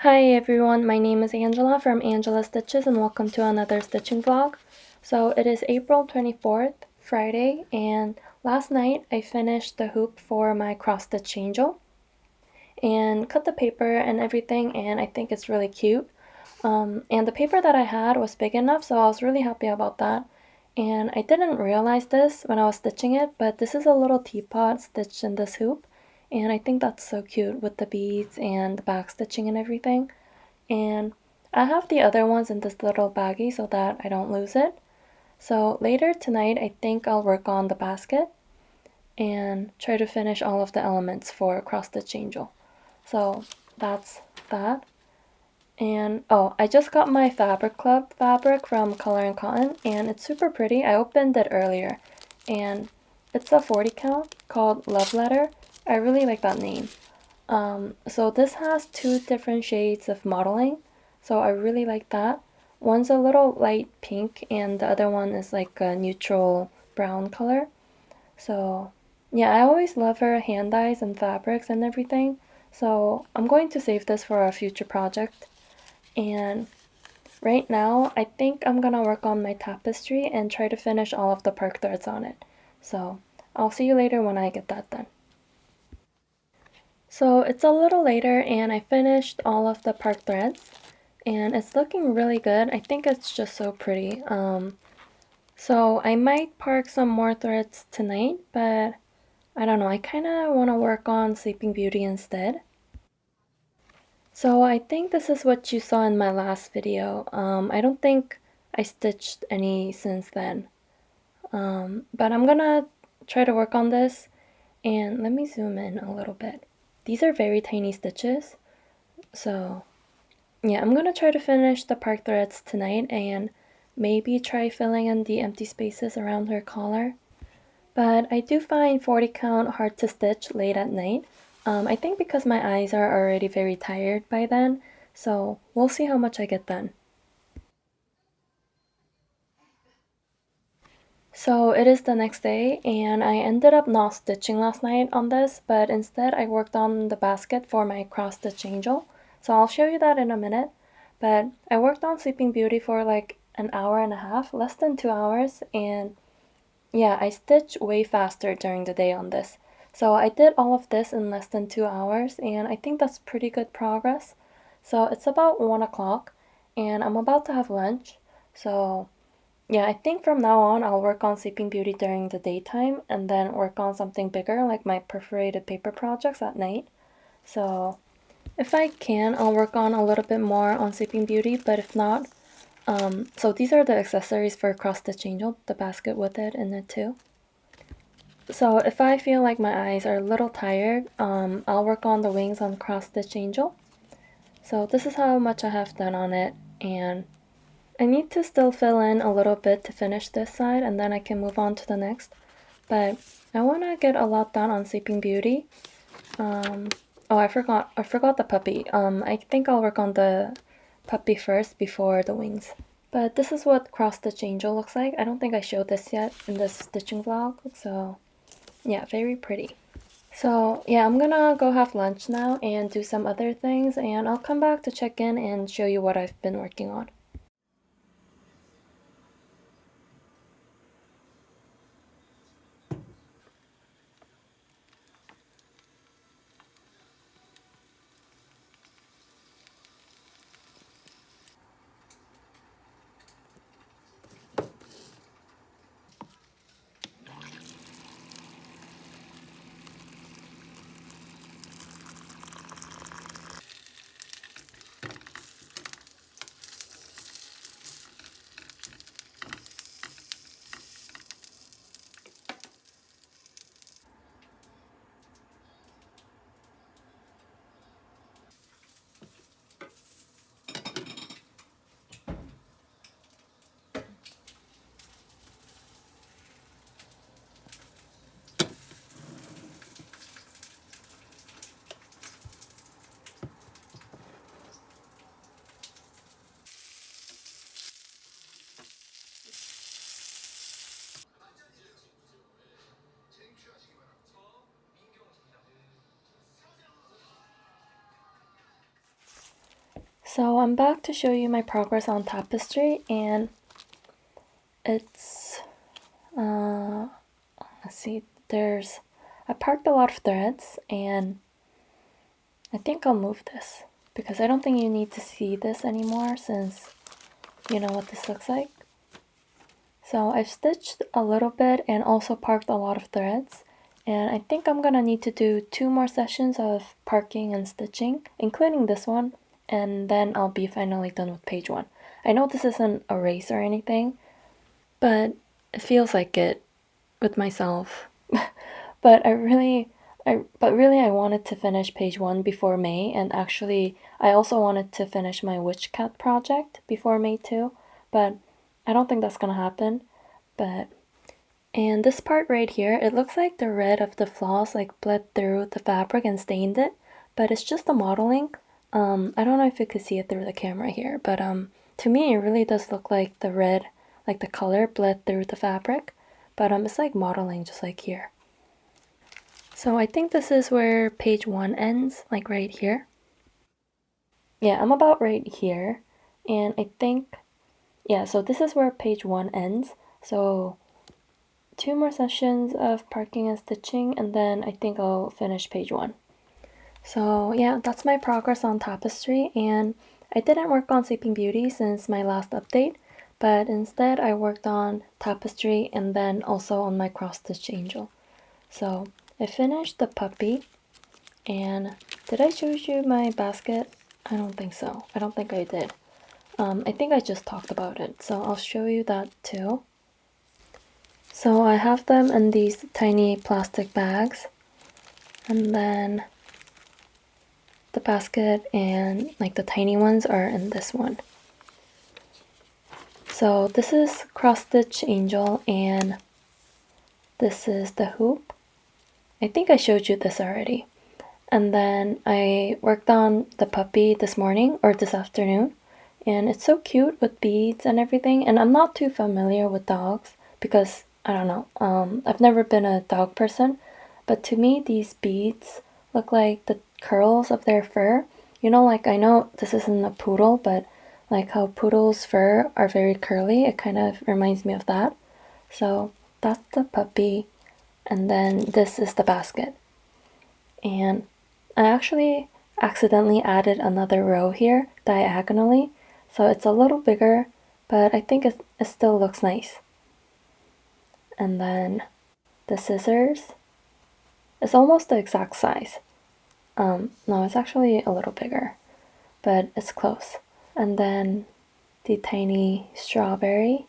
Hi everyone, my name is Angela from Angela Stitches and welcome to another stitching vlog. So it is April 24th, Friday, and last night I finished the hoop for my cross stitch angel and cut the paper and everything, and I think it's really cute. And the paper that I had was big enough, so I was really happy about that. And I didn't realize this when I was stitching it, but this is a little teapot stitched in this hoop, and I think that's so cute with the beads and the back stitching and everything. And I have the other ones in this little baggie so that I don't lose it. So later tonight, I think I'll work on the basket and try to finish all of the elements for Cross Stitch Angel. So that's that. And oh, I just got my Fabric Club fabric from Color and Cotton, and it's super pretty. I opened it earlier, and it's a 40 count called Love Letter. I really like that name. So this has two different shades of modeling, so I really like that. One's a little light pink, and the other one is like a neutral brown color. So yeah, I always love her hand dyes and fabrics and everything. So I'm going to save this for a future project. And right now, I think I'm gonna work on my tapestry and try to finish all of the perk threads on it. So I'll see you later when I get that done. So it's a little later and I finished all of the park threads and it's looking really good. I think it's just so pretty. So I might park some more threads tonight, but I don't know. I kind of want to work on Sleeping Beauty instead. So I think this is what you saw in my last video. I don't think I stitched any since then. But I'm gonna try to work on this and let me zoom in a little bit. These are very tiny stitches. So yeah, I'm gonna try to finish the park threads tonight and maybe try filling in the empty spaces around her collar. But I do find 40 count hard to stitch late at night. I think because my eyes are already very tired by then, so we'll see how much I get done. So it is the next day, and I ended up not stitching last night on this, but instead I worked on the basket for my cross stitch angel. So I'll show you that in a minute. But I worked on Sleeping Beauty for like an hour and a half, less than 2 hours, and yeah, I stitch way faster during the day on this. So I did all of this in less than 2 hours, and I think that's pretty good progress. So it's about 1 o'clock, and I'm about to have lunch. So yeah, I think from now on I'll work on Sleeping Beauty during the daytime and then work on something bigger like my perforated paper projects at night. So if I can, I'll work on a little bit more on Sleeping Beauty, but if not, so these are the accessories for Cross Stitch Angel, the basket with it in it too. So if I feel like my eyes are a little tired, I'll work on the wings on Cross Stitch Angel. So this is how much I have done on it, and I need to still fill in a little bit to finish this side and then I can move on to the next. But I want to get a lot done on Sleeping Beauty. Oh, I forgot the puppy. I think I'll work on the puppy first before the wings. But this is what Cross Stitch Angel looks like. I don't think I showed this yet in this stitching vlog. So yeah, very pretty. So yeah, I'm gonna go have lunch now and do some other things and I'll come back to check in and show you what I've been working on. So I'm back to show you my progress on Tapestry, and it's, let's see, I parked a lot of threads, and I think I'll move this because I don't think you need to see this anymore since you know what this looks like. So I've stitched a little bit and also parked a lot of threads, and I think I'm gonna need to do 2 more sessions of parking and stitching, including this one, and then I'll be finally done with page 1. I know this isn't a race or anything, but it feels like it with myself. But really I wanted to finish page 1 before May, and actually I also wanted to finish my witch cat project before May too, but I don't think that's gonna happen. And this part right here, it looks like the red of the floss like bled through the fabric and stained it, but it's just the modeling. I don't know if you could see it through the camera here, but to me it really does look like the red, like the color bled through the fabric, but it's like modeling just like here. So I think this is where page 1 ends, like right here. Yeah, I'm about right here, and I think, yeah, so this is where page 1 ends. So 2 more sessions of parking and stitching, and then I think I'll finish page 1. So yeah, that's my progress on Tapestry, and I didn't work on Sleeping Beauty since my last update, but instead I worked on Tapestry and then also on my cross stitch angel. So I finished the puppy, and did I show you my basket? I don't think so. I don't think I did. I think I just talked about it, so I'll show you that too. So I have them in these tiny plastic bags, and then the basket and like the tiny ones are in this one. So this is cross stitch angel, and this is the hoop. I think I showed you this already. And then I worked on the puppy this morning or this afternoon, and it's so cute with beads and everything. And I'm not too familiar with dogs because I don't know, I've never been a dog person, but to me these beads look like the curls of their fur. You know, like I know this isn't a poodle, but like how poodles' fur are very curly, it kind of reminds me of that. So that's the puppy, and then this is the basket. And I actually accidentally added another row here diagonally, so it's a little bigger, but I think it still looks nice. And then the scissors is almost the exact size. No, it's actually a little bigger, but it's close. And then the tiny strawberry.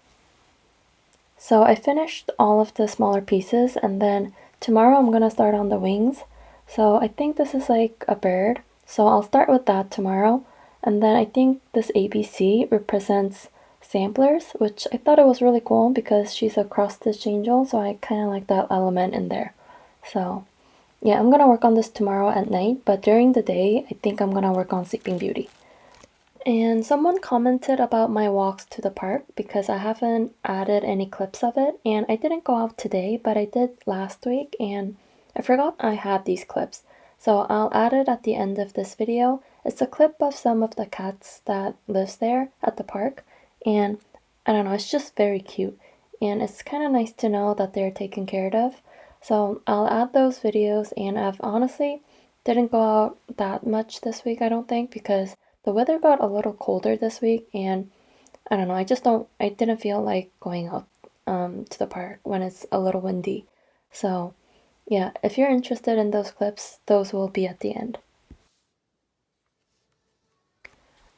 So I finished all of the smaller pieces, and then tomorrow I'm gonna start on the wings. So I think this is like a bird. So I'll start with that tomorrow. And then I think this ABC represents samplers, which I thought it was really cool because she's a cross-stitch angel, so I kind of like that element in there. So yeah, I'm gonna work on this tomorrow at night, but during the day, I think I'm gonna work on Sleeping Beauty. And someone commented about my walks to the park because I haven't added any clips of it, and I didn't go out today, but I did last week, and I forgot I had these clips. So I'll add it at the end of this video. It's a clip of some of the cats that lives there at the park, and I don't know, it's just very cute, and it's kind of nice to know that they're taken care of. So I'll add those videos, and I've honestly didn't go out that much this week, I don't think, because the weather got a little colder this week, and I don't know, I didn't feel like going out to the park when it's a little windy. So yeah, if you're interested in those clips, those will be at the end.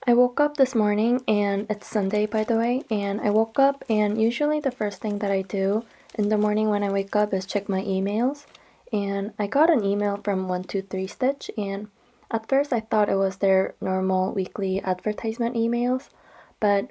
I woke up this morning, and it's Sunday by the way, and I woke up, and usually the first thing that I do in the morning when I wake up is check my emails, and I got an email from 123 Stitch, and at first I thought it was their normal weekly advertisement emails, but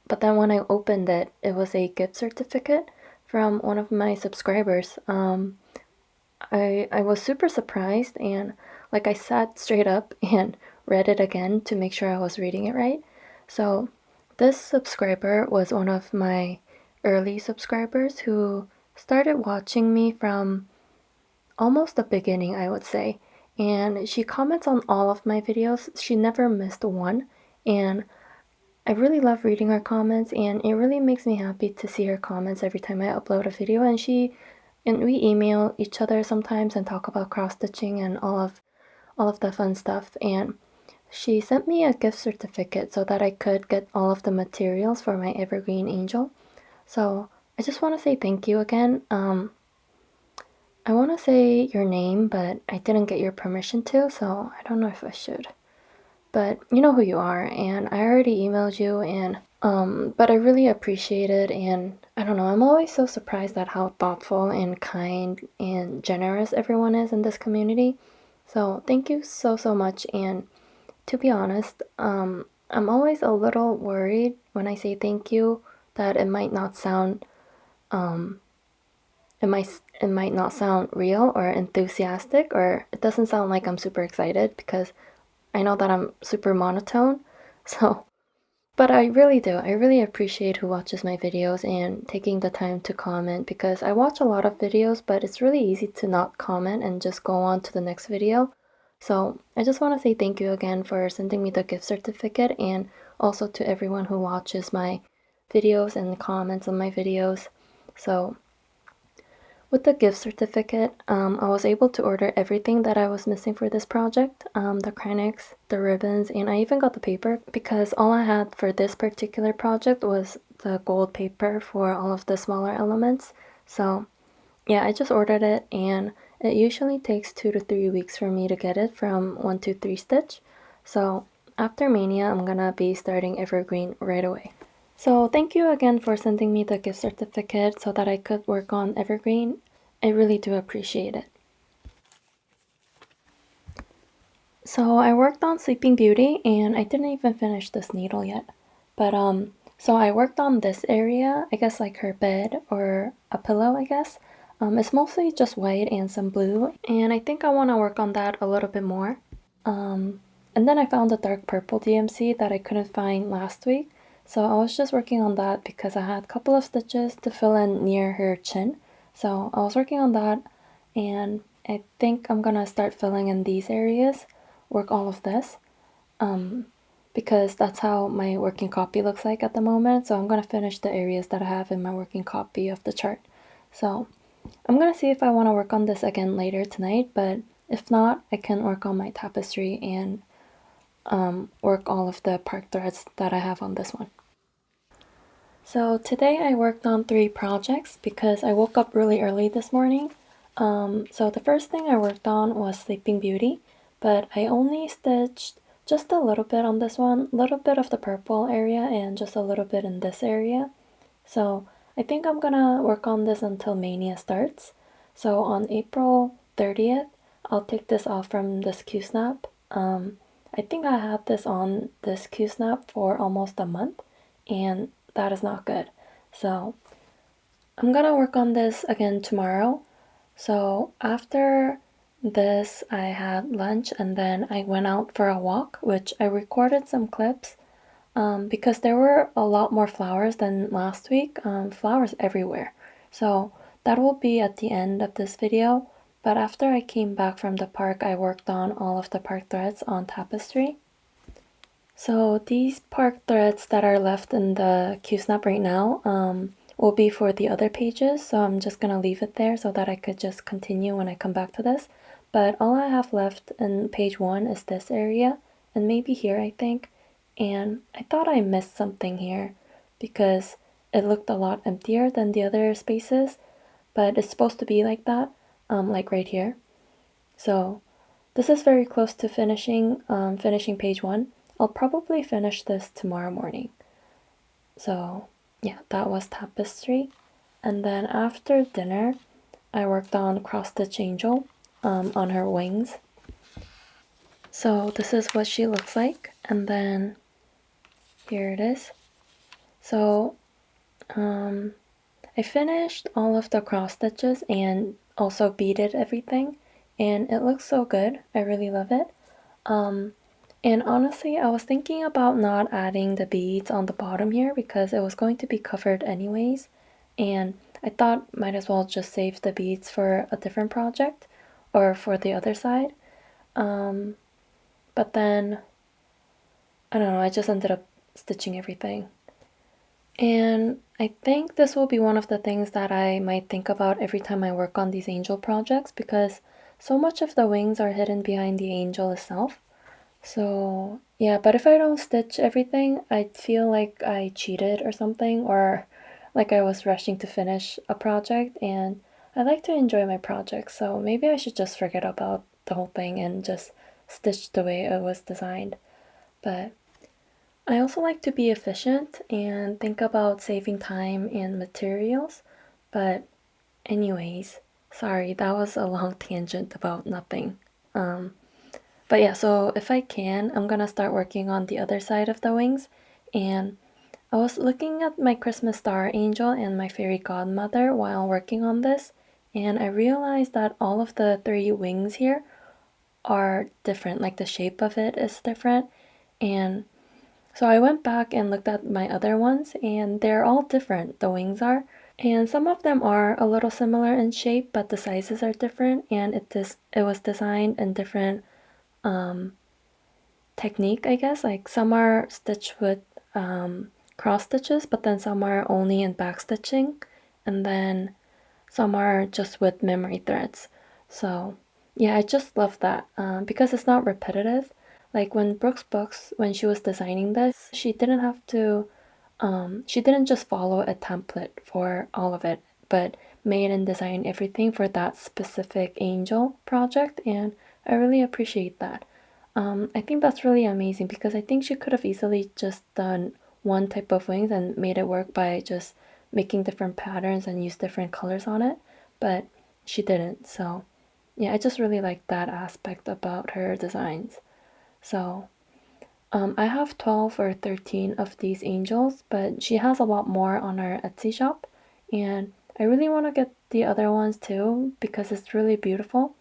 then when I opened it, it was a gift certificate from one of my subscribers. I was super surprised, and like I sat straight up and read it again to make sure I was reading it right. So this subscriber was one of my early subscribers who started watching me from almost the beginning, I would say. And she comments on all of my videos. She never missed one. and I really love reading her comments, and it really makes me happy to see her comments every time I upload a video. And we email each other sometimes and talk about cross stitching and all of the fun stuff. And she sent me a gift certificate so that I could get all of the materials for my evergreen angel. So I just want to say thank you again. I want to say your name, but I didn't get your permission to, so I don't know if I should. But you know who you are, and I already emailed you, and but I really appreciate it. And I don't know, I'm always so surprised at how thoughtful and kind and generous everyone is in this community. So thank you so much. And to be honest, I'm always a little worried when I say thank you that it might not sound um, it might not sound real or enthusiastic, or it doesn't sound like I'm super excited because I know that I'm super monotone. So, but I really do. I really appreciate who watches my videos and taking the time to comment, because I watch a lot of videos, but it's really easy to not comment and just go on to the next video. So I just want to say thank you again for sending me the gift certificate, and also to everyone who watches my videos and comments on my videos. So with the gift certificate, I was able to order everything that I was missing for this project, the Kranix, the ribbons, and I even got the paper, because all I had for this particular project was the gold paper for all of the smaller elements. So yeah, I just ordered it, and it usually takes 2 to 3 weeks for me to get it from 123 Stitch. So after Mania, I'm gonna be starting Evergreen right away. So thank you again for sending me the gift certificate so that I could work on Evergreen. I really do appreciate it. So I worked on Sleeping Beauty, and I didn't even finish this needle yet. But so I worked on this area, I guess like her bed or a pillow, I guess. It's mostly just white and some blue, and I think I want to work on that a little bit more. Um, and then I found a dark purple DMC that I couldn't find last week. So I was just working on that because I had a couple of stitches to fill in near her chin. So I was working on that, and I think I'm gonna start filling in these areas, work all of this, um, because that's how my working copy looks like at the moment. So I'm gonna finish the areas that I have in my working copy of the chart. So I'm gonna see if I want to work on this again later tonight, but if not, I can work on my tapestry and work all of the park threads that I have on this one. So today I worked on 3 projects because I woke up really early this morning. So the first thing I worked on was Sleeping Beauty, but I only stitched just a little bit on this one, a little bit of the purple area and just a little bit in this area. So I think I'm gonna work on this until Mania starts. So on April 30th, I'll take this off from this Q-snap. I think I had this on this Q-snap for almost a month, and that is not good. So I'm gonna work on this again tomorrow. So after this, I had lunch, and then I went out for a walk, which I recorded some clips because there were a lot more flowers than last week, flowers everywhere. So that will be at the end of this video. But after I came back from the park, I worked on all of the park threads on Tapestry. So these park threads that are left in the Q-snap right now will be for the other pages. So I'm just gonna leave it there so that I could just continue when I come back to this. But all I have left in page 1 is this area, and maybe here, I think. And I thought I missed something here because it looked a lot emptier than the other spaces, but it's supposed to be like that, like right here. So this is very close to finishing page 1. I'll probably finish this tomorrow morning. So yeah, that was Tapestry. And then after dinner, I worked on Cross Stitch Angel on her wings. So this is what she looks like, and then here it is. So I finished all of the cross stitches and also beaded everything, and it looks so good. I really love it. And honestly, I was thinking about not adding the beads on the bottom here because it was going to be covered anyways, and I thought might as well just save the beads for a different project or for the other side. But then I don't know, I just ended up stitching everything. And I think this will be one of the things that I might think about every time I work on these angel projects because so much of the wings are hidden behind the angel itself. So, yeah, but if I don't stitch everything, I feel like I cheated or something, or like I was rushing to finish a project, and I like to enjoy my projects, so maybe I should just forget about the whole thing and just stitch the way it was designed. But I also like to be efficient and think about saving time and materials. But, anyways, sorry, that was a long tangent about nothing. Um, but yeah, so if I can, I'm gonna start working on the other side of the wings. And I was looking at my Christmas star angel and my fairy godmother while working on this, and I realized that all of the three wings here are different, like the shape of it is different. And so I went back and looked at my other ones, and they're all different, the wings are. And some of them are a little similar in shape, but the sizes are different, and it was designed in different um, technique, I guess. Like some are stitched with cross stitches, but then some are only in back stitching, and then some are just with memory threads. So yeah, I just love that because it's not repetitive. Like when Brooks Books, when she was designing this, she didn't just follow a template for all of it, but made and designed everything for that specific angel project, and I really appreciate that. I think that's really amazing because I think she could have easily just done one type of wings and made it work by just making different patterns and use different colors on it, but she didn't. So, yeah, I just really like that aspect about her designs. So, I have 12 or 13 of these angels, but she has a lot more on her Etsy shop, and I really want to get the other ones too because it's really beautiful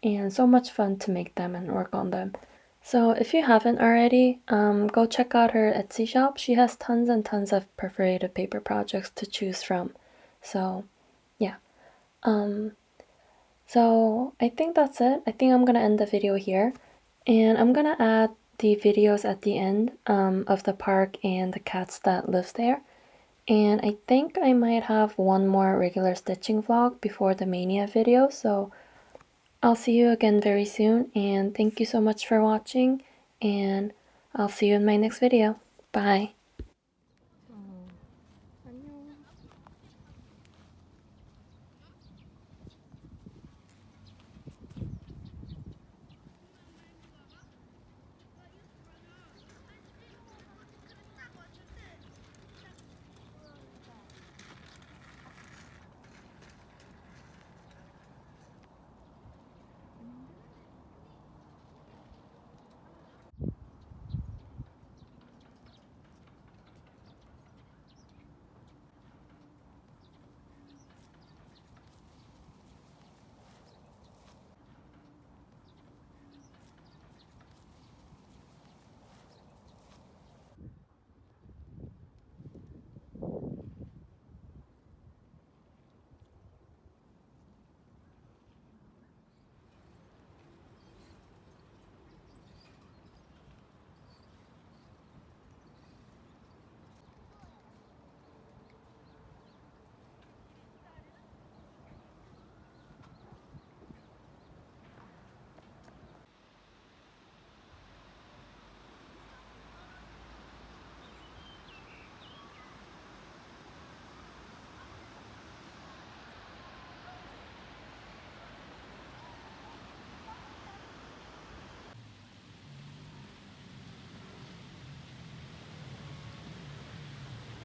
and so much fun to make them and work on them. So if you haven't already, go check out her Etsy shop. She has tons and tons of perforated paper projects to choose from. So yeah. Um, so I think that's it. I think I'm gonna end the video here. And I'm gonna add the videos at the end of the park and the cats that lives there. And I think I might have one more regular stitching vlog before the Mania video. So I'll see you again very soon, and thank you so much for watching, and I'll see you in my next video. Bye.